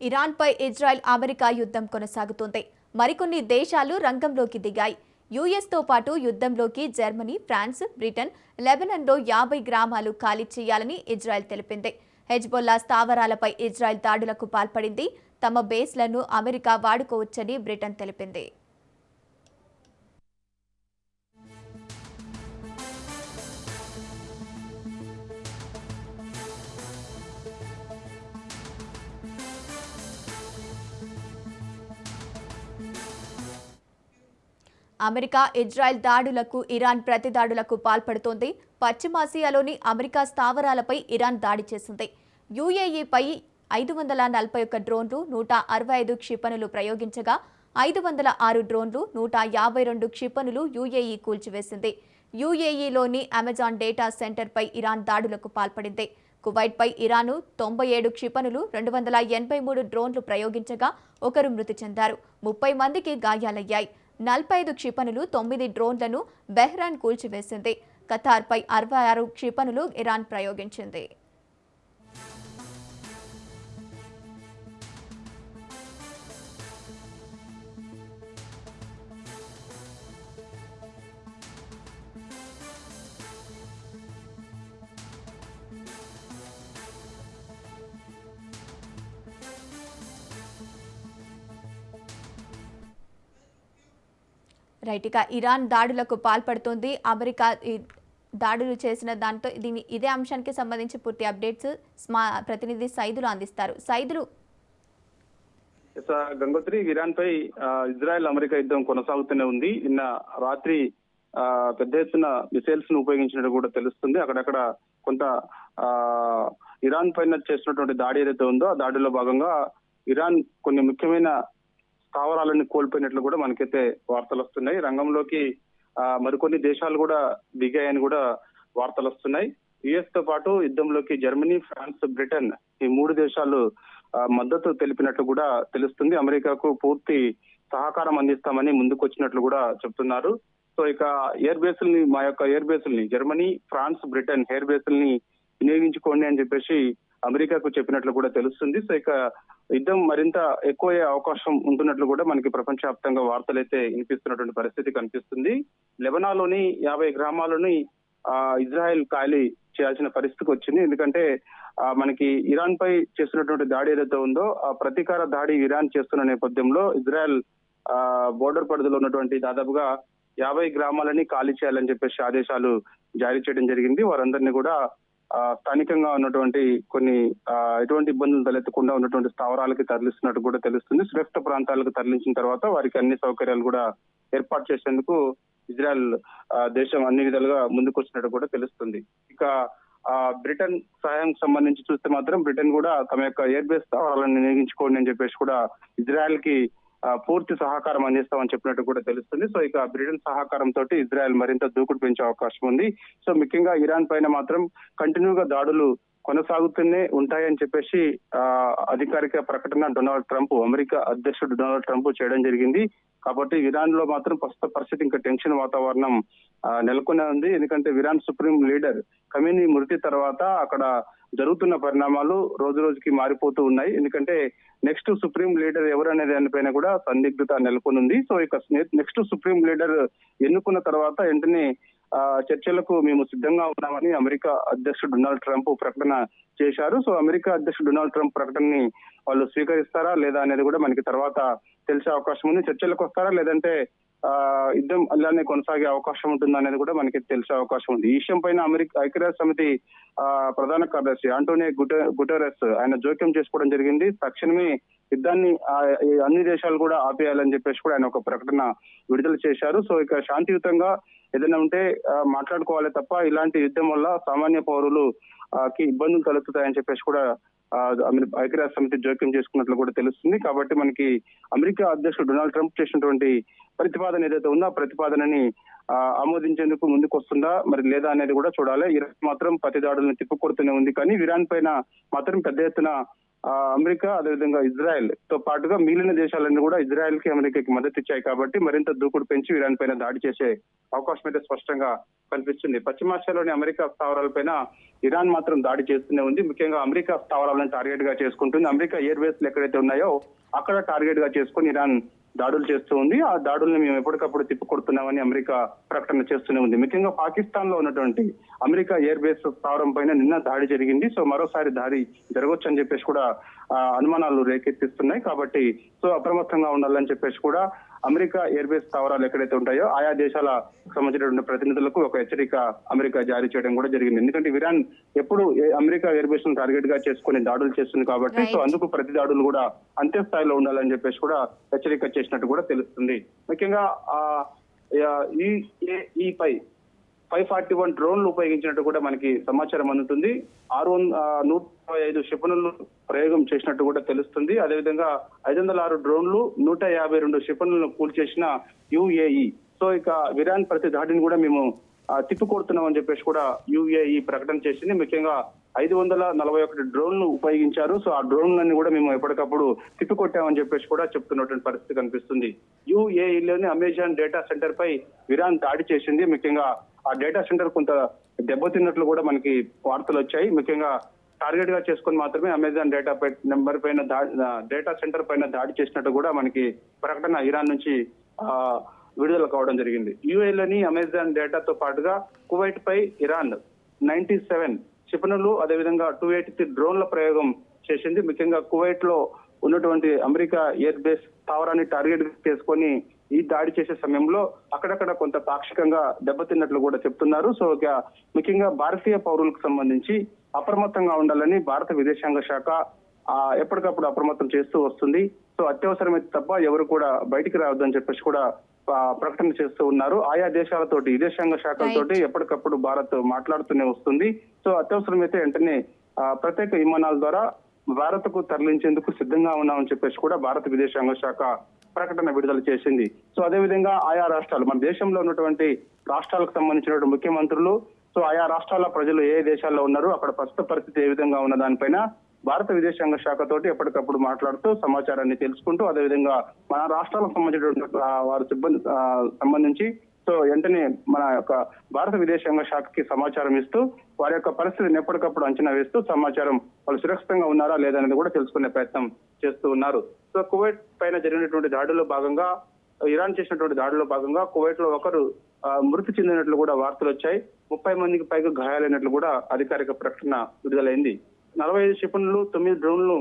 ఇరాన్పై Israel America యుద్ధం కొనసాగుతోంది. మరికొన్ని దేశాలు రంగంలోకి దిగాయి. యుఎస్తో పాటు యుద్ధంలోకి జర్మనీ, ఫ్రాన్స్, బ్రిటన్, లెబనాన్లో 50 గ్రామాలు ఖాళీ చేయాలని ఇజ్రాయెల్ తెలిపింది. హెజ్బొల్లా స్థావరాలపై ఇజ్రాయెల్ దాడులకు పాల్పడింది. తమ బేస్లను అమెరికా వాడుకోవచ్చని బ్రిటన్ తెలిపింది. అమెరికా ఇజ్రాయెల్ దాడులకు ఇరాన్ ప్రతిదాడులకు పాల్పడుతోంది. పశ్చిమాసియాలోని అమెరికా స్థావరాలపై ఇరాన్ దాడి చేసింది. యుఏఈపై 541 డ్రోన్లు, 165 క్షిపణులు ప్రయోగించగా 506 డ్రోన్లు, 152 క్షిపణులు యుఏఈ కూల్చివేసింది. యుఏఈలోని అమెజాన్ డేటా సెంటర్పై ఇరాన్ దాడులకు పాల్పడింది. కువైట్పై ఇరాను 97 క్షిపణులు, 283 డ్రోన్లు ప్రయోగించగా ఒకరు మృతి చెందారు. 30 మందికి గాయాలయ్యాయి. 45 క్షిపణులు, 9 డ్రోన్లను బెహ్రాన్ కూల్చివేసింది. ఖతార్పై 66 క్షిపణులు ఇరాన్ ప్రయోగించింది. రైట్, ఇక ఇరాన్ దాడులకు పాల్పడుతోంది. అమెరికా దాడులు చేసిన దాంతో ఇదే అంశానికి సంబంధించి పూర్తి అప్డేట్స్ మా ప్రతినిధి సైదులు అందిస్తారు. సైదులు. గంగోత్రి, ఇరాన్ పై ఇజ్రాయెల్ అమెరికా యుద్ధం కొనసాగుతూనే ఉంది. నిన్న రాత్రి పెద్ద ఎత్తున మిసైల్స్ ను ఉపయోగించినట్టు కూడా తెలుస్తుంది. అక్కడక్కడ కొంత ఇరాన్ పైన చేసినటువంటి దాడి ఏదైతే ఉందో ఆ దాడిలో భాగంగా ఇరాన్ కొన్ని ముఖ్యమైన స్థావరాలను కోల్పోయినట్లు కూడా మనకైతే వార్తలు వస్తున్నాయి. రంగంలోకి మరికొన్ని దేశాలు కూడా దిగాయని కూడా వార్తలు వస్తున్నాయి. యుఎస్ తో పాటు యుద్ధంలోకి జర్మనీ, ఫ్రాన్స్, బ్రిటన్ ఈ 3 దేశాలు మద్దతు తెలిపినట్లు కూడా తెలుస్తుంది. అమెరికాకు పూర్తి సహకారం అందిస్తామని ముందుకు వచ్చినట్లు కూడా చెప్తున్నారు. సో ఇక ఎయిర్ బేసుల్ని, మా యొక్క ఎయిర్ బేసుల్ని జర్మనీ, ఫ్రాన్స్, బ్రిటన్ ఎయిర్ బేసుల్ని వినియోగించుకోండి అని చెప్పేసి అమెరికాకు చెప్పినట్లు కూడా తెలుస్తుంది. సో ఇక యుద్ధం మరింత ఎక్కువయ్యే అవకాశం ఉంటున్నట్లు కూడా మనకి ప్రపంచవ్యాప్తంగా వార్తలు అయితే వినిపిస్తున్నటువంటి పరిస్థితి కనిపిస్తుంది. లెబనాన్లోని 50 గ్రామాలని ఇజ్రాయెల్ ఖాళీ చేయాల్సిన పరిస్థితికి వచ్చింది. ఎందుకంటే మనకి ఇరాన్ పై చేస్తున్నటువంటి దాడి ఏదైతే ఉందో ఆ ప్రతీకార దాడి ఇరాన్ చేస్తున్న నేపథ్యంలో ఇజ్రాయెల్ బోర్డర్ పరిధిలో ఉన్నటువంటి దాదాపుగా 50 గ్రామాలని ఖాళీ చేయాలని చెప్పేసి ఆదేశాలు జారీ చేయడం జరిగింది. వారందరినీ కూడా స్థానికంగా ఉన్నటువంటి కొన్ని ఎటువంటి ఇబ్బందులు తలెత్తకుండా ఉన్నటువంటి స్థావరాలకి తరలిస్తున్నట్టు కూడా తెలుస్తుంది. సురక్షిత ప్రాంతాలకు తరలించిన తర్వాత వారికి అన్ని సౌకర్యాలు కూడా ఏర్పాటు చేసేందుకు ఇజ్రాయెల్ దేశం అన్ని విధాలుగా ముందుకు వచ్చినట్టు కూడా తెలుస్తుంది. ఇక బ్రిటన్ సహాయం సంబంధించి చూస్తే మాత్రం బ్రిటన్ కూడా తమ యొక్క ఎయిర్ బేస్ స్థావరాలను వినియోగించుకోండి అని చెప్పేసి కూడా ఇజ్రాయెల్ కి పూర్తి సహకారం అందిస్తామని చెప్పినట్టు కూడా తెలుస్తుంది. సో ఇక బ్రిటన్ సహకారంతో ఇజ్రాయెల్ మరింత దూకుడు పెంచే అవకాశం ఉంది. సో ముఖ్యంగా ఇరాన్ పైన మాత్రం కంటిన్యూగా దాడులు కొనసాగుతూనే ఉంటాయని చెప్పేసి అధికారిక ప్రకటన డొనాల్డ్ ట్రంప్, అమెరికా అధ్యక్షుడు డొనాల్డ్ ట్రంప్ చేయడం జరిగింది. కాబట్టి ఇరాన్ లో మాత్రం ప్రస్తుత పరిస్థితి ఇంకా టెన్షన్ వాతావరణం నెలకొనే ఉంది. ఎందుకంటే ఇరాన్ సుప్రీం లీడర్ ఖమేనీ మృతి తర్వాత అక్కడ జరుగుతున్న పరిణామాలు రోజు రోజుకి మారిపోతూ ఉన్నాయి. ఎందుకంటే నెక్స్ట్ సుప్రీం లీడర్ ఎవరు అనే దానిపైన కూడా సందిగ్ధత నెలకొనుంది. సో ఇక నెక్స్ట్ సుప్రీం లీడర్ ఎన్నుకున్న తర్వాత వెంటనే చర్చలకు మేము సిద్ధంగా ఉన్నామని అమెరికా అధ్యక్షుడు డొనాల్డ్ ట్రంప్ ప్రకటన చేశారు. సో అమెరికా అధ్యక్షుడు డొనాల్డ్ ట్రంప్ ప్రకటనని వాళ్ళు స్వీకరిస్తారా లేదా అనేది కూడా మనకి తర్వాత తెలిసే అవకాశం ఉంది. చర్చలకు వస్తారా లేదంటే యుద్ధం అలానే కొనసాగే అవకాశం ఉంటుందా అనేది కూడా మనకి తెలిసే అవకాశం ఉంది. ఈ విషయం పైన అమెరికా ఐక్యరాజ్య సమితి ప్రధాన కార్యదర్శి ఆంటోనియో గుటెరస్ ఆయన జోక్యం చేసుకోవడం జరిగింది. తక్షణమే యుద్ధాన్ని అన్ని దేశాలు కూడా ఆపేయాలని చెప్పేసి కూడా ఆయన ఒక ప్రకటన విడుదల చేశారు. సో ఇక శాంతియుతంగా ఏదైనా ఉంటే మాట్లాడుకోవాలి తప్ప ఇలాంటి యుద్ధం వల్ల సామాన్య పౌరులు కి ఇబ్బందులు తలెత్తుతాయని చెప్పేసి కూడా ఐక్యరాజ్య సమితి జోక్యం చేసుకున్నట్లు కూడా తెలుస్తుంది. కాబట్టి మనకి అమెరికా అధ్యక్షుడు డొనాల్డ్ ట్రంప్ చేసినటువంటి ప్రతిపాదన ఏదైతే ఉందో ఆ ప్రతిపాదనని ఆమోదించేందుకు ముందుకు వస్తుందా మరి లేదా అనేది కూడా చూడాలి. ఇరాన్ మాత్రం ప్రతి దాడులను తిప్పుకొడుతూనే ఉంది. కానీ ఇరాన్ పైన మాత్రం పెద్ద ఎత్తున అమెరికా అదేవిధంగా ఇజ్రాయెల్ తో పాటుగా మిగిలిన దేశాలన్నీ కూడా ఇజ్రాయెల్ కి అమెరికాకి మద్దతు ఇచ్చాయి కాబట్టి మరింత దూకుడు పెంచి ఇరాన్ పైన దాడి చేసే అవకాశం అయితే స్పష్టంగా కనిపిస్తుంది. పశ్చిమాసియాలోని అమెరికా స్థావరాలపైన ఇరాన్ మాత్రం దాడి చేస్తూనే ఉంది. ముఖ్యంగా అమెరికా స్థావరాలను టార్గెట్ గా చేసుకుంటుంది. అమెరికా ఎయిర్ బేస్లు ఎక్కడైతే ఉన్నాయో అక్కడ టార్గెట్ గా చేసుకుని ఇరాన్ దాడులు చేస్తూ ఉంది. ఆ దాడుల్ని మేము ఎప్పటికప్పుడు తిప్పికొడుతున్నామని అమెరికా ప్రకటన చేస్తూనే ఉంది. ముఖ్యంగా పాకిస్తాన్ లో ఉన్నటువంటి అమెరికా ఎయిర్ బేస్ స్థావరం పైన నిన్న దాడి జరిగింది. సో మరోసారి దాడి జరగవచ్చు అని చెప్పేసి కూడా అనుమానాలు రేకెత్తిస్తున్నాయి. కాబట్టి సో అప్రమత్తంగా ఉండాలని చెప్పేసి కూడా అమెరికా ఎయిర్ బేస్ స్థావరాలు ఎక్కడైతే ఉంటాయో ఆయా దేశాల సంబంధించిన ప్రతినిధులకు ఒక హెచ్చరిక అమెరికా జారీ చేయడం కూడా జరిగింది. ఎందుకంటే ఇరాన్ ఎప్పుడు అమెరికా ఎయిర్ బేస్ ను టార్గెట్ గా చేసుకుని దాడులు చేస్తుంది కాబట్టి సో అందుకు ప్రతి దాడులు కూడా అంతే స్థాయిలో ఉండాలని చెప్పేసి కూడా హెచ్చరిక చేసినట్టు కూడా తెలుస్తుంది. ముఖ్యంగా ఈ 541 డ్రోన్లు ఉపయోగించినట్టు కూడా మనకి సమాచారం అందుతుంది. 105 క్షిపణులు ప్రయోగం చేసినట్టు కూడా తెలుస్తుంది. అదేవిధంగా 506 డ్రోన్లు 152 క్షిపణులను కూల్చేసిన యుఏఈ. సో ఇక ఇరాన్ ప్రతి దాడిని కూడా మేము తిప్పికొడుతున్నామని చెప్పేసి కూడా యుఏఈ ప్రకటన చేసింది. ముఖ్యంగా 541 డ్రోన్లు ఉపయోగించారు. సో ఆ డ్రోన్లన్నీ కూడా మేము ఎప్పటికప్పుడు తిప్పికొట్టామని చెప్పేసి కూడా చెప్తున్నటువంటి పరిస్థితి కనిపిస్తుంది. యుఏఈలోని అమెజాన్ డేటా సెంటర్ పై ఇరాన్ దాడి చేసింది. ముఖ్యంగా ఆ డేటా సెంటర్ కొంత దెబ్బతిన్నట్లు కూడా మనకి వార్తలు వచ్చాయి. ముఖ్యంగా టార్గెట్ గా చేసుకుని మాత్రమే అమెజాన్ డేటా సెంటర్ పైన దాడి చేసినట్టు కూడా మనకి ప్రకటన ఇరాన్ నుంచి విడుదల కావడం జరిగింది. యుఏలోని అమెజాన్ డేటాతో పాటుగా కువైట్ పై ఇరాన్ 97 క్షిపణులు అదేవిధంగా 283 డ్రోన్ల ప్రయోగం చేసింది. ముఖ్యంగా కువైట్ లో ఉన్నటువంటి అమెరికా ఎయిర్ బేస్ స్థావరాన్ని టార్గెట్ చేసుకొని ఈ దాడి చేసే సమయంలో అక్కడక్కడ కొంత పాక్షికంగా దెబ్బతిన్నట్లు కూడా చెప్తున్నారు. సో ముఖ్యంగా భారతీయ పౌరులకు సంబంధించి అప్రమత్తంగా ఉండాలని భారత విదేశాంగ శాఖ ఎప్పటికప్పుడు అప్రమత్తం చేస్తూ వస్తుంది. సో అత్యవసరమైతే తప్ప ఎవరు కూడా బయటికి రావద్దని చెప్పేసి కూడా ప్రకటన చేస్తూ ఉన్నారు. ఆయా దేశాలతోటి విదేశాంగ శాఖలతోటి ఎప్పటికప్పుడు భారత్ మాట్లాడుతూనే వస్తుంది. సో అత్యవసరమైతే వెంటనే ప్రత్యేక విమానాల ద్వారా భారత్ కు తరలించేందుకు సిద్ధంగా ఉన్నామని చెప్పేసి కూడా భారత విదేశాంగ శాఖ ప్రకటన విడుదల చేసింది. సో అదేవిధంగా ఆయా రాష్ట్రాలు మన దేశంలో ఉన్నటువంటి రాష్ట్రాలకు సంబంధించినటువంటి ముఖ్యమంత్రులు సో ఆయా రాష్ట్రాల ప్రజలు ఏ దేశాల్లో ఉన్నారు అక్కడ ప్రస్తుత పరిస్థితి ఏ విధంగా ఉన్న దానిపైన భారత విదేశాంగ శాఖతోటి ఎప్పటికప్పుడు మాట్లాడుతూ సమాచారాన్ని తెలుసుకుంటూ అదేవిధంగా మన రాష్ట్రాలకు సంబంధించినటువంటి వారి సిబ్బంది సంబంధించి సో వెంటనే మన యొక్క భారత విదేశాంగ శాఖకి సమాచారం ఇస్తూ వారి యొక్క పరిస్థితిని ఎప్పటికప్పుడు అంచనా వేస్తూ సమాచారం వాళ్ళు సురక్షితంగా ఉన్నారా లేదనేది కూడా తెలుసుకునే ప్రయత్నం చేస్తూ ఉన్నారు. సో కువైట్ పైన జరిగినటువంటి దాడిలో భాగంగా ఇరాన్ చేసినటువంటి దాడిలో భాగంగా కువైట్ లో ఒకరు మృతి చెందినట్లు కూడా వార్తలు వచ్చాయి. 30 మందికి పైగా గాయాలైనట్లు కూడా అధికారిక ప్రకటన విడుదలైంది. 45 క్షిపణులు 9 డ్రోన్లు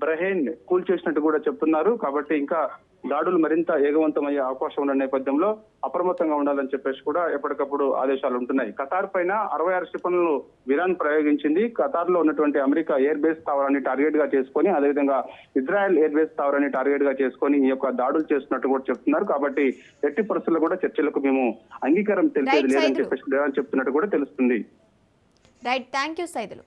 బహ్రెయిన్ కూల్చేసినట్టు కూడా చెప్తున్నారు. కాబట్టి ఇంకా దాడులు మరింత ఏగవంతమయ్యే అవకాశం ఉన్న నేపథ్యంలో అప్రమత్తంగా ఉండాలని చెప్పేసి కూడా ఎప్పటికప్పుడు ఆదేశాలు ఉంటున్నాయి. ఖతార్ పైన 66 క్షిపణులు ఇరాన్ ప్రయోగించింది. ఖతార్ లో ఉన్నటువంటి అమెరికా ఎయిర్ బేస్ స్థావరాన్ని టార్గెట్ గా చేసుకొని అదేవిధంగా ఇజ్రాయెల్ ఎయిర్ బేస్ స్థావరాన్ని టార్గెట్ గా చేసుకొని ఈ యొక్క దాడులు చేస్తున్నట్టు కూడా చెప్తున్నారు. కాబట్టి ఎట్టి పరిస్థితుల్లో కూడా చర్చలకు మేము అంగీకారం తెలిపేది లేదని చెప్పేసి చెప్తున్నట్టు కూడా తెలుస్తుంది. Right, thank you Saidulu.